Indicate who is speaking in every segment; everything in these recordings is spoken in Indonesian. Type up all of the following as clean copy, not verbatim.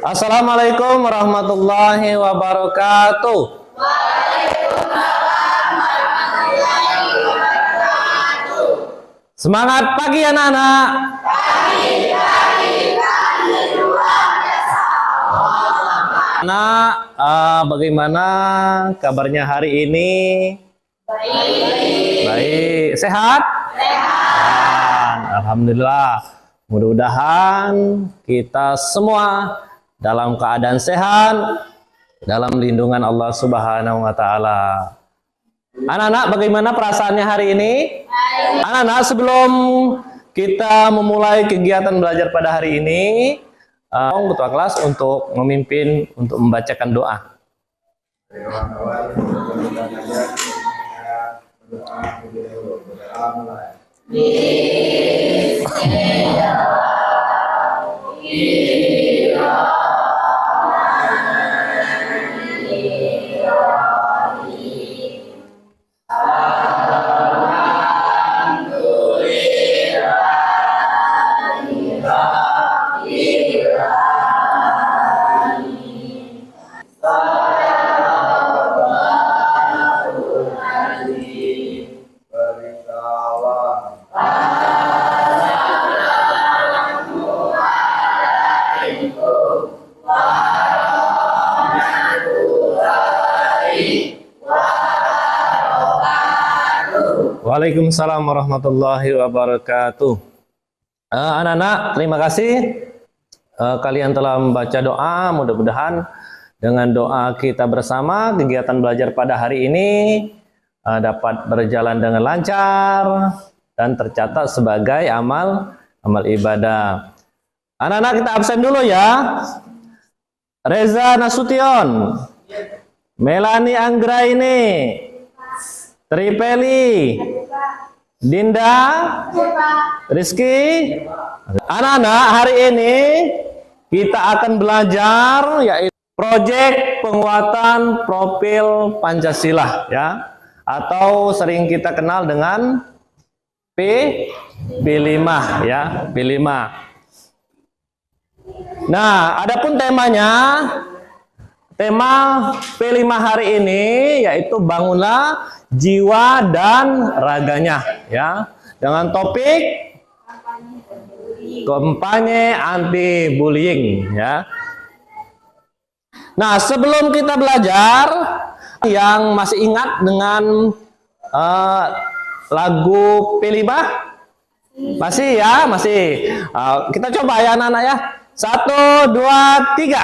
Speaker 1: Assalamualaikum warahmatullahi wabarakatuh. Semangat pagi anak-anak. Anak, bagaimana kabarnya hari ini? Baik. Sehat? Alhamdulillah. Mudah-mudahan kita semua dalam keadaan sehat, dalam lindungan Allah Subhanahu wa Ta'ala. Anak-anak, bagaimana perasaannya hari ini? Anak-anak, sebelum kita memulai kegiatan belajar pada hari ini, ketua kelas untuk memimpin untuk membacakan doa. Waalaikumsalam warahmatullahi wabarakatuh. Anak-anak, terima kasih kalian telah membaca doa. Mudah-mudahan dengan doa kita bersama kegiatan belajar pada hari ini dapat berjalan dengan lancar dan tercatat sebagai amal ibadah. Anak-anak, kita absen dulu ya. Reza Nasution, Melani Anggraini, Tripeli, Dinda, Rizky. Anak-anak, hari ini kita akan belajar yaitu proyek penguatan profil Pancasila ya, atau sering kita kenal dengan P5 ya, P5. Nah, adapun temanya, tema P5 hari ini yaitu bangunlah jiwa dan raganya ya, dengan topik kampanye anti bullying ya. Nah, sebelum kita belajar, yang masih ingat dengan lagu P5? Masih ya, masih. Kita coba ya anak-anak ya. 1, 2, 3.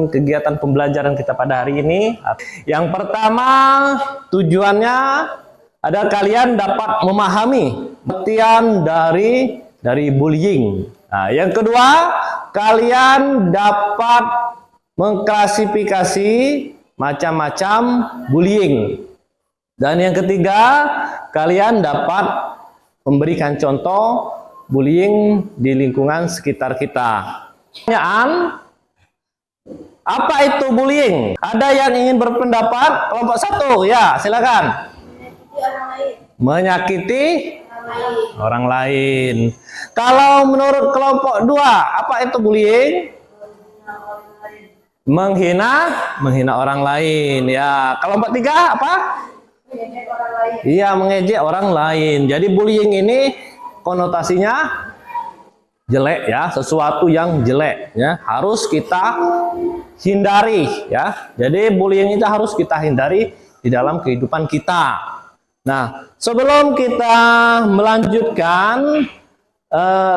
Speaker 1: Kegiatan pembelajaran kita pada hari ini, yang pertama tujuannya ada kalian dapat memahami artian dari bullying. Nah, yang kedua, kalian dapat mengklasifikasi macam-macam bullying. Dan yang ketiga, kalian dapat memberikan contoh bullying di lingkungan sekitar kita. Pertanyaan, apa itu bullying? Ada yang ingin berpendapat? Kelompok 1, ya silakan. Menyakiti orang lain. Kalau menurut kelompok 2, apa itu bullying? Menghina orang lain. Ya, kelompok 3 apa? Iya, mengejek orang lain. Jadi bullying ini konotasinya jelek ya, sesuatu yang jelek ya, harus kita hindari ya. Jadi bullying itu harus kita hindari di dalam kehidupan kita. Nah, sebelum kita melanjutkan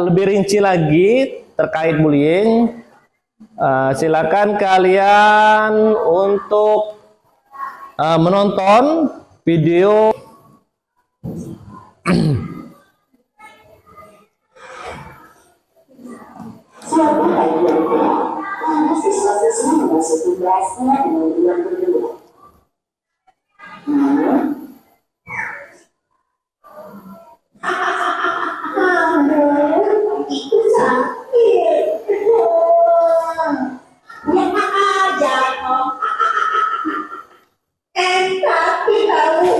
Speaker 1: lebih rinci lagi terkait bullying, silakan kalian untuk menonton video
Speaker 2: Siapa yang prosesnya memasuki belasnya dengan bulan kedua. Namun, itu sakit. Ya aja kok. Tapi tahu,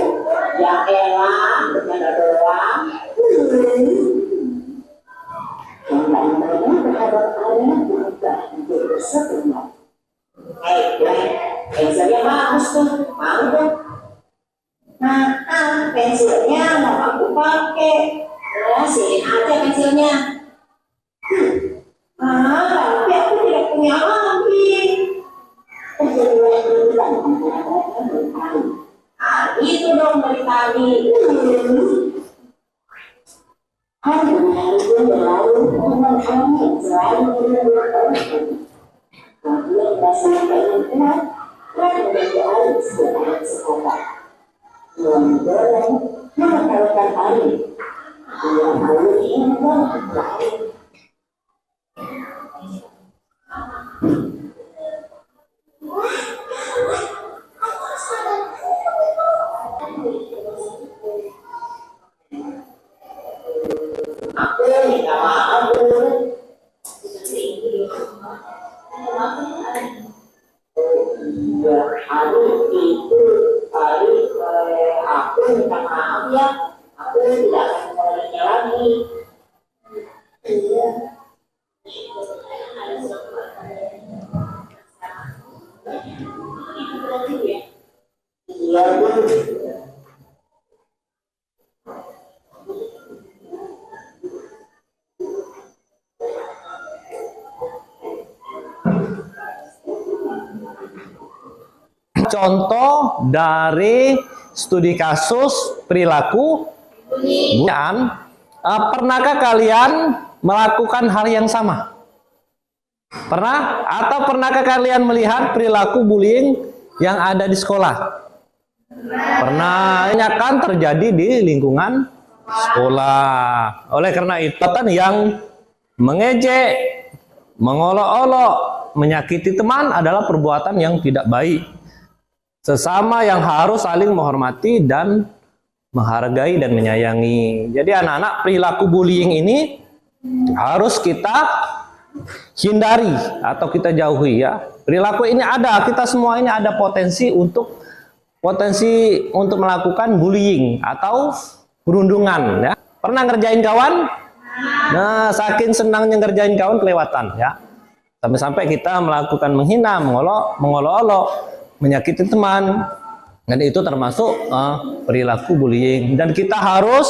Speaker 2: ya elah, bercanda doang. Yang berharap kalian berubah menjadi sempurna. Pensilnya bagus tuh, mau dong. Nah, pensilnya mau aku pakai. Ya, sini aja pensilnya. Tapi aku tidak punya lagi. Itu dong dari tadi. Hari-hari berlalu dengan kami selalu berlalu. Kemudian rasanya pengen kuat dan berdoa sebagai sekolah. Mendorong mengetahukan hari. Yang hari ini berlalu. Aku minta maaf dulu. Hari itu aku minta maaf ya. Aku tidak akan mengulanginya lagi. Iya. Iya, Bu.
Speaker 1: Contoh dari studi kasus perilaku bulian. Pernahkah kalian melakukan hal yang sama? Pernah? Atau pernahkah kalian melihat perilaku bullying yang ada di sekolah? Pernah. Ini akan terjadi di lingkungan sekolah. Oleh karena itu, yang mengejek, mengolok-olok, menyakiti teman adalah perbuatan yang tidak baik. Sesama yang harus saling menghormati dan menghargai dan menyayangi. Jadi anak-anak, perilaku bullying ini harus kita hindari atau kita jauhi ya. Perilaku ini ada, kita semua ini ada potensi untuk melakukan bullying atau perundungan ya. Pernah ngerjain kawan? Nah, saking senangnya ngerjain kawan kelewatan ya. Sampai-sampai kita melakukan menghina, mengolok-olok, menyakiti teman, dan itu termasuk perilaku bullying. Dan kita harus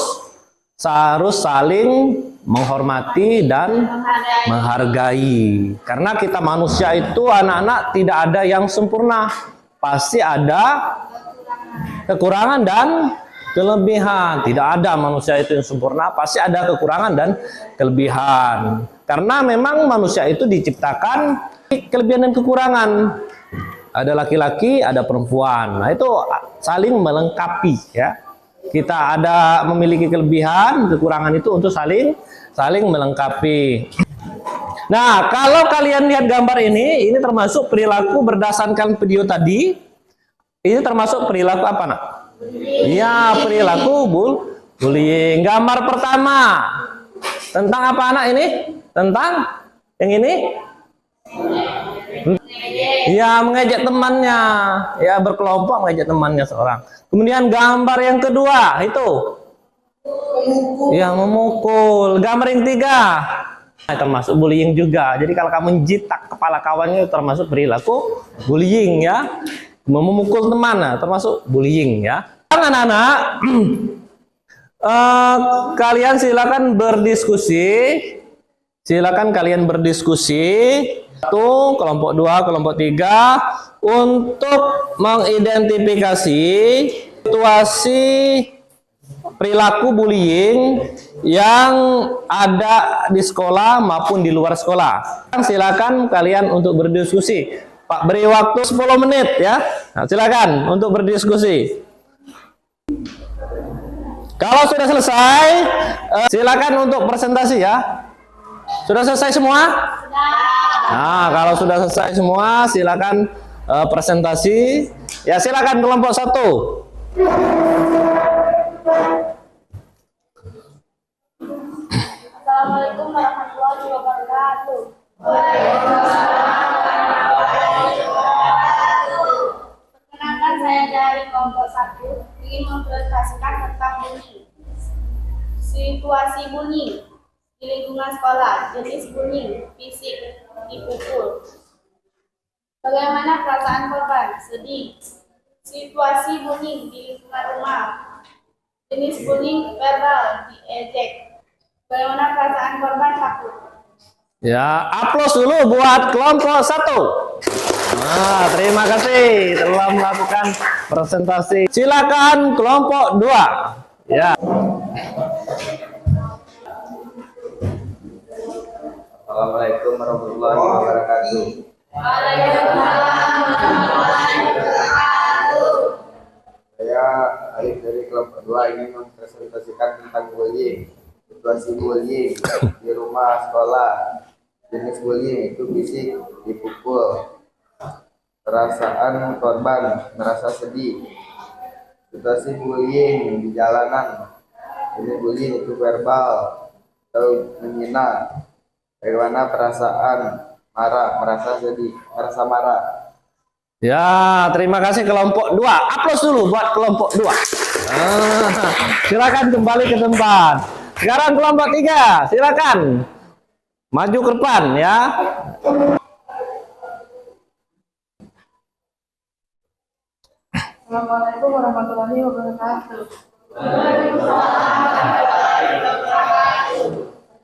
Speaker 1: saling menghormati dan menghargai. Karena kita manusia itu, anak-anak, tidak ada yang sempurna. Pasti ada kekurangan dan kelebihan. Tidak ada manusia itu yang sempurna, pasti ada kekurangan dan kelebihan. Karena memang manusia itu diciptakan kelebihan dan kekurangan. Ada laki-laki, ada perempuan. Nah, itu saling melengkapi ya. Kita ada memiliki kelebihan, kekurangan itu untuk saling melengkapi. Nah, kalau kalian lihat gambar ini termasuk perilaku berdasarkan video tadi. Ini termasuk perilaku apa, Nak? Iya, perilaku bullying. Gambar pertama tentang apa, anak ini? Tentang yang ini? Ya, mengejek temannya, ya berkelompok mengejek temannya seorang. Kemudian gambar yang kedua itu, ya memukul. Gambar yang tiga, termasuk bullying juga. Jadi kalau kamu jitak kepala kawannya termasuk perilaku bullying ya. Memukul teman termasuk bullying ya. Anak-anak, kalian silakan berdiskusi. Silakan kalian berdiskusi. Satu, kelompok 2, kelompok 3 untuk mengidentifikasi situasi perilaku bullying yang ada di sekolah maupun di luar sekolah. Silakan kalian untuk berdiskusi. Pak, beri waktu 10 menit ya. Nah, silakan untuk berdiskusi. Kalau sudah selesai, silakan untuk presentasi ya. Sudah selesai semua? Nah, kalau sudah selesai semua, silakan presentasi. Ya, silakan kelompok 1.
Speaker 2: Assalamualaikum warahmatullahi wabarakatuh. Perkenalkan, saya dari kelompok 1 ingin mempresentasikan tentang bullying. Situasi bullying di lingkungan sekolah, jenis bullying, fisik, dipukul. Bagaimana perasaan korban? Sedih. Situasi bullying di lingkungan rumah, jenis bullying, verbal, diejek. Bagaimana perasaan korban? Takut.
Speaker 1: Ya, aplaus dulu buat kelompok 1. Nah, terima kasih telah melakukan presentasi. Silakan kelompok 2. Ya.
Speaker 3: Assalamualaikum warahmatullahi wabarakatuh. Saya Arif dari kelompok 2 ingin mempresentasikan tentang bullying. Situasi bullying di rumah, sekolah. Jenis bullying itu fisik, dipukul. Perasaan korban merasa sedih. Situasi bullying di jalanan. Jenis bullying itu verbal atau menghina. Bagaimana perasaan marah, merasa sedih, merasa marah.
Speaker 1: Ya, terima kasih kelompok 2. Aplaus dulu buat kelompok 2. Silakan kembali ke tempat. Sekarang kelompok 3, silakan maju ke depan ya.
Speaker 2: Assalamualaikum warahmatullahi wabarakatuh.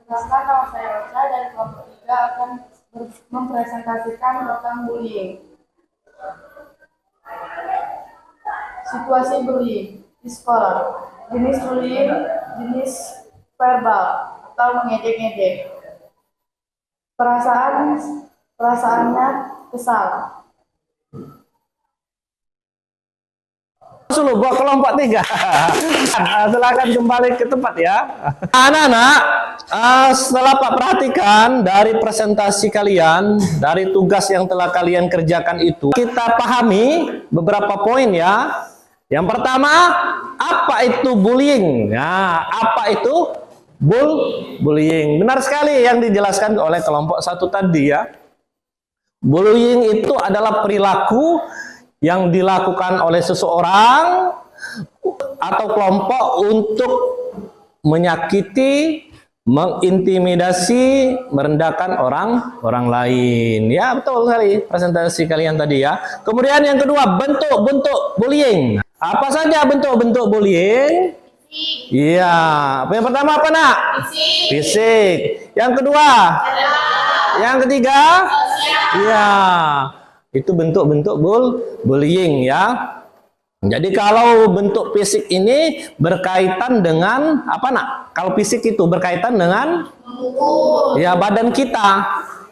Speaker 2: Perkenalkan, nama saya Rosa dari kelompok 3 akan mempresentasikan tentang bullying. Situasi bullying di sekolah, jenis bullying, jenis verbal atau mengejek-ngejek. Perasaannya kesal.
Speaker 1: Dulu buat kelompok 3. Silakan kembali ke tempat ya. Anak-anak, setelah Pak perhatikan dari presentasi kalian, dari tugas yang telah kalian kerjakan itu, kita pahami beberapa poin ya. Yang pertama, apa itu bullying? Nah, apa itu bullying? Benar sekali yang dijelaskan oleh kelompok 1 tadi ya. Bullying itu adalah perilaku yang dilakukan oleh seseorang atau kelompok untuk menyakiti, mengintimidasi, merendahkan orang lain. Ya, betul sekali presentasi kalian tadi ya. Kemudian yang kedua, bentuk-bentuk bullying. Apa saja bentuk-bentuk bullying? Iya. Yang pertama apa, Nak? Fisik. Yang kedua? Yang ketiga? Iya. Itu bentuk-bentuk bullying ya. Jadi kalau bentuk fisik ini berkaitan dengan apa, Nak? Kalau fisik itu berkaitan dengan ya badan kita,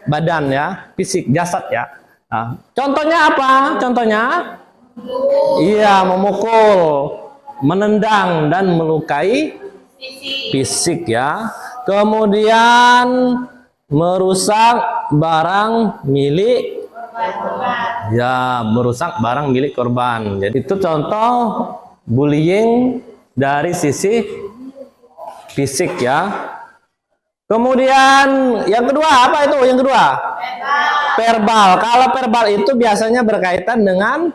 Speaker 1: badan ya, fisik, jasad ya. Nah, contohnya apa? Contohnya? Iya, memukul, menendang dan melukai fisik ya. Kemudian merusak barang milik ya, merusak barang milik korban. Jadi itu contoh bullying dari sisi fisik ya. Kemudian yang kedua apa itu? Yang kedua verbal. Kalau verbal itu biasanya berkaitan dengan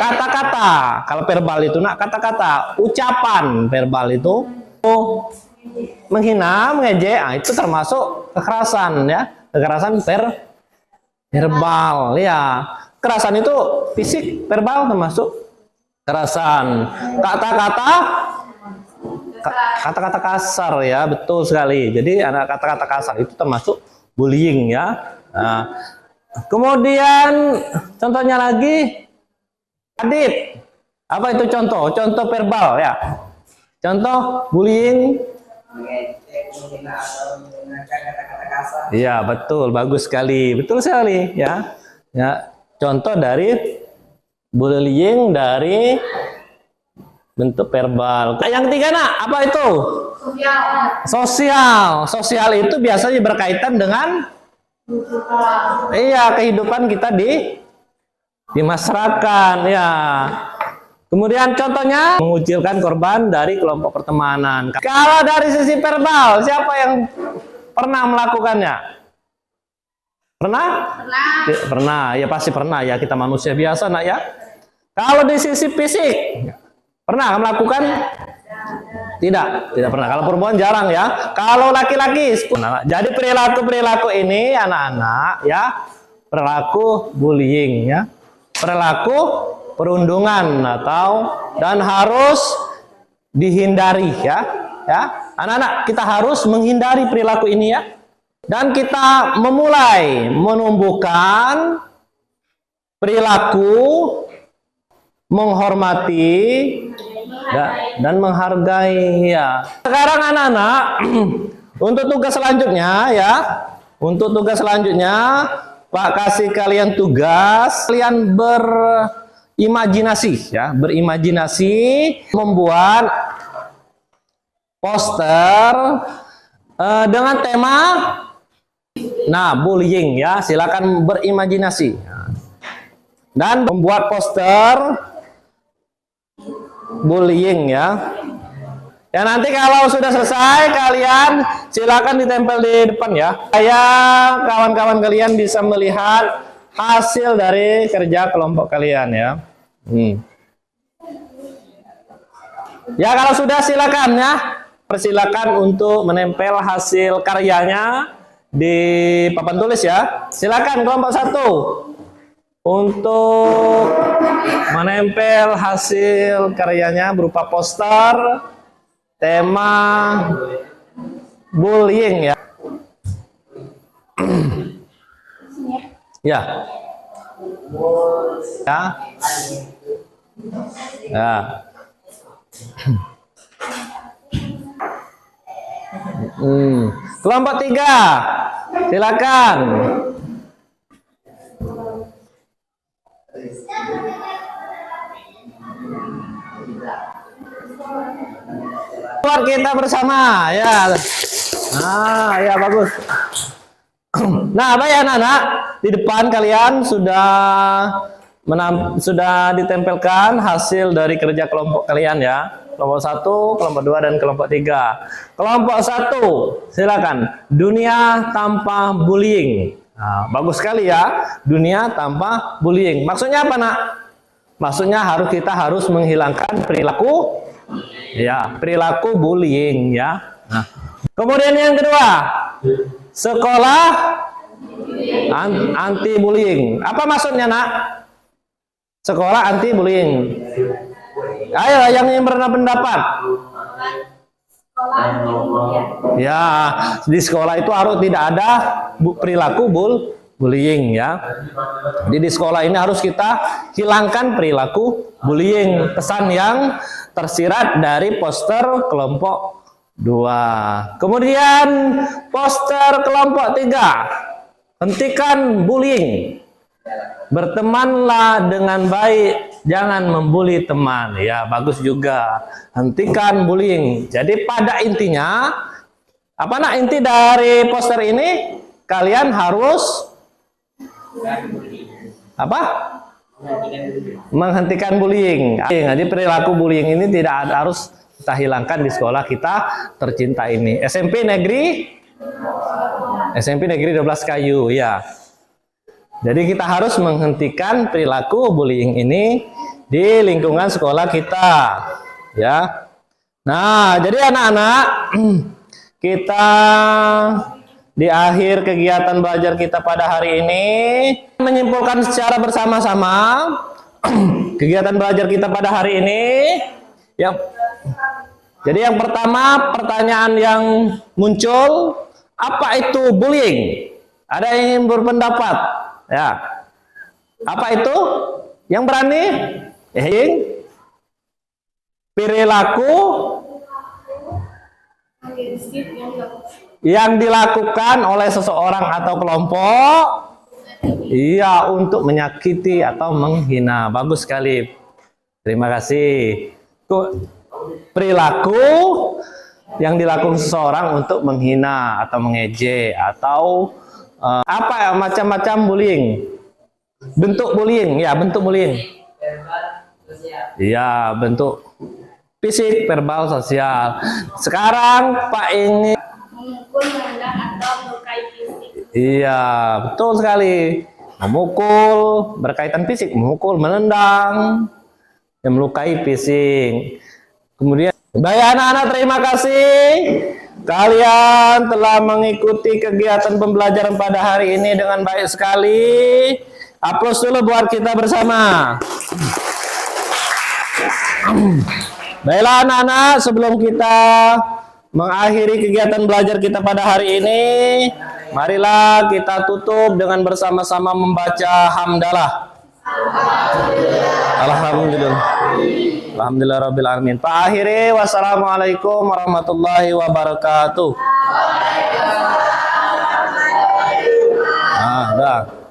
Speaker 1: kata-kata. Kalau verbal itu, Nak, kata-kata, ucapan. Verbal itu menghina, mengejek, itu termasuk kekerasan ya. Kekerasan verbal ya. Kekerasan itu fisik, verbal termasuk kekerasan. Kata-kata kasar ya, betul sekali. Jadi ada kata-kata kasar itu termasuk bullying ya. Nah, kemudian contohnya lagi, Adit, apa itu contoh? Contoh verbal ya. Contoh bullying. Iya, betul, bagus sekali, betul sekali ya. Ya, contoh dari bullying dari bentuk verbal. Yang ketiga, Nak, apa itu? Sosial itu biasanya berkaitan dengan kehidupan kita di masyarakat ya. Kemudian contohnya mengucilkan korban dari kelompok pertemanan. Kalau dari sisi verbal, siapa yang pernah melakukannya? Pernah? Pernah, ya pasti pernah ya, kita manusia biasa nak ya. Kalau di sisi fisik, pernah melakukan? Tidak pernah. Kalau perempuan jarang ya. Kalau laki-laki, jadi perilaku ini anak-anak ya, perilaku bullying ya, perilaku perundungan dan harus dihindari ya. Anak-anak, kita harus menghindari perilaku ini ya. Dan kita memulai menumbuhkan perilaku menghormati dan menghargai ya. Sekarang anak-anak untuk tugas selanjutnya ya. Untuk tugas selanjutnya Pak kasih kalian tugas, kalian berimajinasi ya, berimajinasi membuat poster dengan tema bullying ya. Silakan berimajinasi dan membuat poster bullying ya. Ya nanti kalau sudah selesai kalian silakan ditempel di depan ya. Saya kawan-kawan kalian bisa melihat hasil dari kerja kelompok kalian ya. Ya kalau sudah silakan ya. Persilakan untuk menempel hasil karyanya di papan tulis ya. Silakan kelompok 1 untuk menempel hasil karyanya berupa poster tema bullying ya. Ya. Ya. Kelompok 3 silakan. Buat kita bersama ya. Ya bagus. Nah, apa ya anak-anak? Di depan kalian sudah ditempelkan hasil dari kerja kelompok kalian ya. Kelompok 1, kelompok 2, dan kelompok 3. Kelompok 1, silakan. Dunia tanpa bullying. Nah, bagus sekali ya. Dunia tanpa bullying. Maksudnya apa, nak? Maksudnya kita harus menghilangkan perilaku bullying ya. Nah, kemudian yang kedua, sekolah anti bullying. Apa maksudnya, nak? Sekolah anti bullying. Ayo yang pernah pendapat. Ya, di sekolah itu harus tidak ada perilaku bullying ya. Jadi di sekolah ini harus kita hilangkan perilaku bullying. Pesan yang tersirat dari poster kelompok 2. Kemudian poster kelompok 3. Hentikan bullying. Bertemanlah dengan baik, jangan membuli teman. Ya, bagus juga. Hentikan bullying. Jadi pada intinya, apa nak inti dari poster ini? Kalian harus apa? Menghentikan bullying. Jadi perilaku bullying ini tidak harus kita hilangkan di sekolah kita tercinta ini. SMP Negeri 12 Kayu ya. Jadi kita harus menghentikan perilaku bullying ini di lingkungan sekolah kita ya. Nah, jadi anak-anak, kita di akhir kegiatan belajar kita pada hari ini menyimpulkan secara bersama-sama kegiatan belajar kita pada hari ini ya. Jadi yang pertama, pertanyaan yang muncul, apa itu bullying? Ada yang ingin berpendapat? Ya, apa itu? Yang berani? Perilaku yang dilakukan oleh seseorang atau kelompok, iya, untuk menyakiti atau menghina. Bagus sekali. Terima kasih. Perilaku yang dilakukan seseorang untuk menghina atau mengejek atau apa ya, macam-macam bullying. Bentuk bullying, ya bentuk bullying. Iya, bentuk fisik, verbal, sosial. Sekarang Pak ingin
Speaker 2: Memukul, menendang, atau melukai fisik.
Speaker 1: iya, betul sekali. Memukul, berkaitan fisik, memukul, menendang, yang melukai fisik. Kemudian, baik anak-anak, terima kasih. Kalian telah mengikuti kegiatan pembelajaran pada hari ini dengan baik sekali. Aplaus dulu buat kita bersama. Baiklah anak-anak, sebelum kita mengakhiri kegiatan belajar kita pada hari ini, marilah kita tutup dengan bersama-sama membaca hamdalah. Alhamdulillah. Alhamdulillah rabbil alamin. Pak akhiri, wassalamualaikum warahmatullahi wabarakatuh. Dah.